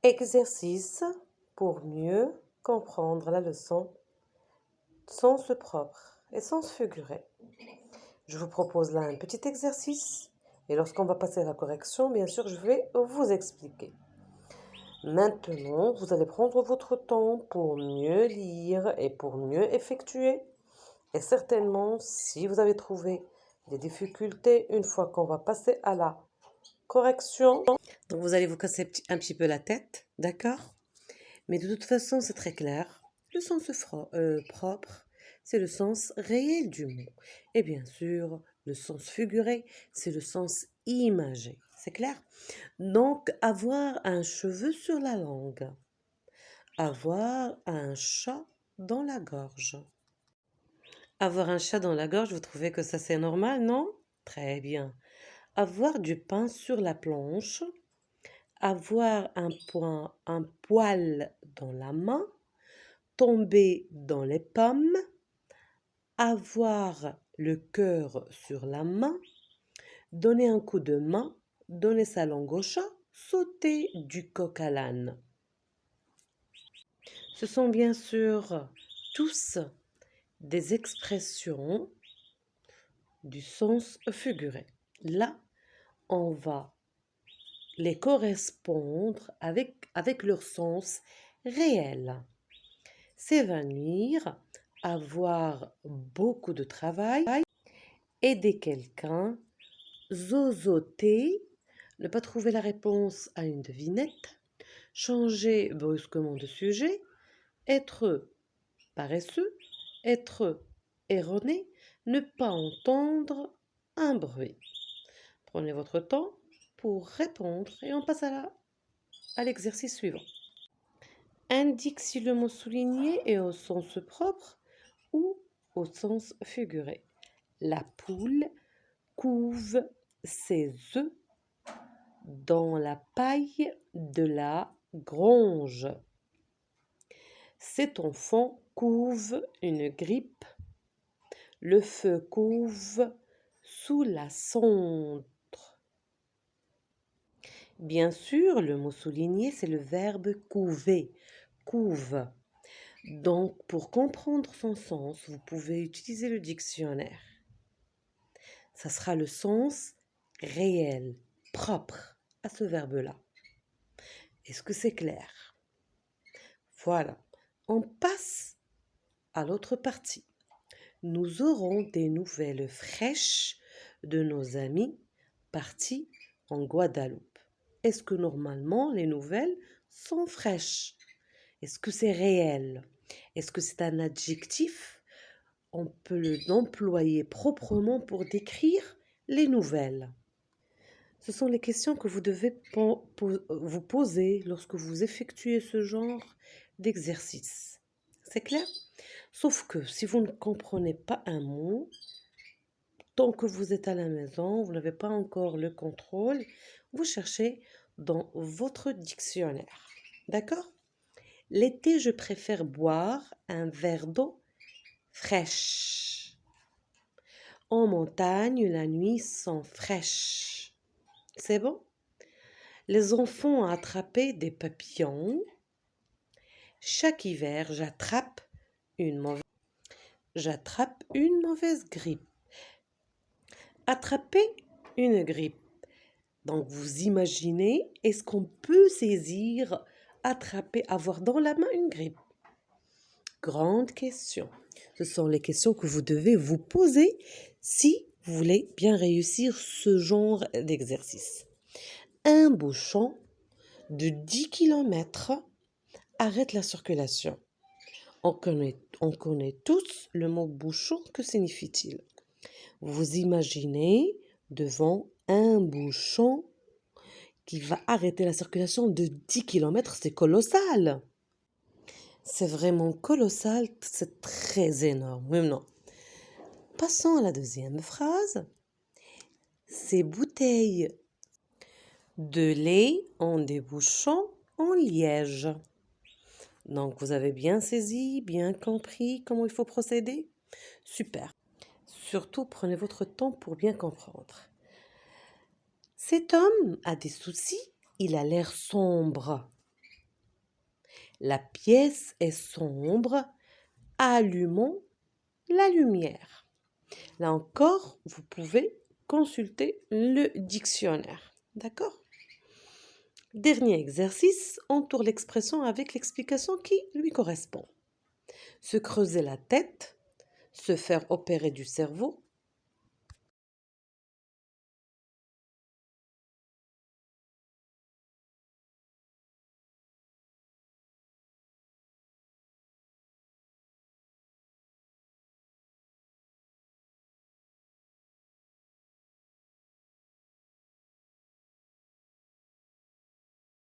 Exercice pour mieux comprendre la leçon sens propre et sens figuré. Je vous propose là un petit exercice et lorsqu'on va passer à la correction, bien sûr, je vais vous expliquer. Maintenant, vous allez prendre votre temps pour mieux lire et pour mieux effectuer. Et certainement, si vous avez trouvé des difficultés, une fois qu'on va passer à la correction, donc vous allez vous casser un petit peu la tête, d'accord? Mais de toute façon, c'est très clair. Le sens propre, c'est le sens réel du mot. Et bien sûr, le sens figuré, c'est le sens imagé. C'est clair? Donc, avoir un cheveu sur la langue. Avoir un chat dans la gorge. Avoir un chat dans la gorge, vous trouvez que ça c'est normal, non? Très bien. Avoir du pain sur la planche. Avoir un poil dans la main. Tomber dans les pommes. Avoir le cœur sur la main. Donner un coup de main. Donner sa langue au chat. Sauter du coq à l'âne. Ce sont bien sûr tous des expressions du sens figuré. Là, on va les correspondre avec leur sens réel. S'évanouir, avoir beaucoup de travail, aider quelqu'un, zozoter, ne pas trouver la réponse à une devinette, changer brusquement de sujet, être paresseux, être erroné, ne pas entendre un bruit. Prenez votre temps pour répondre et on passe à l'exercice suivant. Indique si le mot souligné est au sens propre ou au sens figuré. La poule couve ses œufs dans la paille de la grange. Cet enfant couve une grippe. Le feu couve sous la cendre. Bien sûr, le mot souligné, c'est le verbe couver, couve. Donc, pour comprendre son sens, vous pouvez utiliser le dictionnaire. Ça sera le sens réel, propre à ce verbe-là. Est-ce que c'est clair? Voilà. On passe à l'autre partie. Nous aurons des nouvelles fraîches de nos amis partis en Guadeloupe. Est-ce que normalement les nouvelles sont fraîches? Est-ce que c'est réel? Est-ce que c'est un adjectif? On peut l'employer proprement pour décrire les nouvelles. Ce sont les questions que vous devez vous poser lorsque vous effectuez ce genre d'exercice. C'est clair? Sauf que si vous ne comprenez pas un mot, tant que vous êtes à la maison, vous n'avez pas encore le contrôle, vous cherchez dans votre dictionnaire. D'accord? L'été, je préfère boire un verre d'eau fraîche. En montagne, la nuit sent fraîche. C'est bon? Les enfants ont attrapé des papillons. Chaque hiver, j'attrape une mauvaise grippe. Attraper une grippe. Donc, vous imaginez, est-ce qu'on peut saisir, attraper, avoir dans la main une grippe? Grande question. Ce sont les questions que vous devez vous poser si vous voulez bien réussir ce genre d'exercice. Un bouchon de 10 km arrête la circulation. On connaît tous le mot bouchon, que signifie-t-il? Vous imaginez devant un bouchon qui va arrêter la circulation de 10 km, c'est colossal. C'est vraiment colossal, c'est très énorme. Oui, non. Passons à la deuxième phrase. Ces bouteilles de lait ont des bouchons en liège. Donc, vous avez bien saisi, bien compris comment il faut procéder? Super. Surtout, prenez votre temps pour bien comprendre. Cet homme a des soucis, il a l'air sombre. La pièce est sombre. Allumons la lumière. Là encore, vous pouvez consulter le dictionnaire. D'accord? Dernier exercice, entoure l'expression avec l'explication qui lui correspond. Se creuser la tête, se faire opérer du cerveau,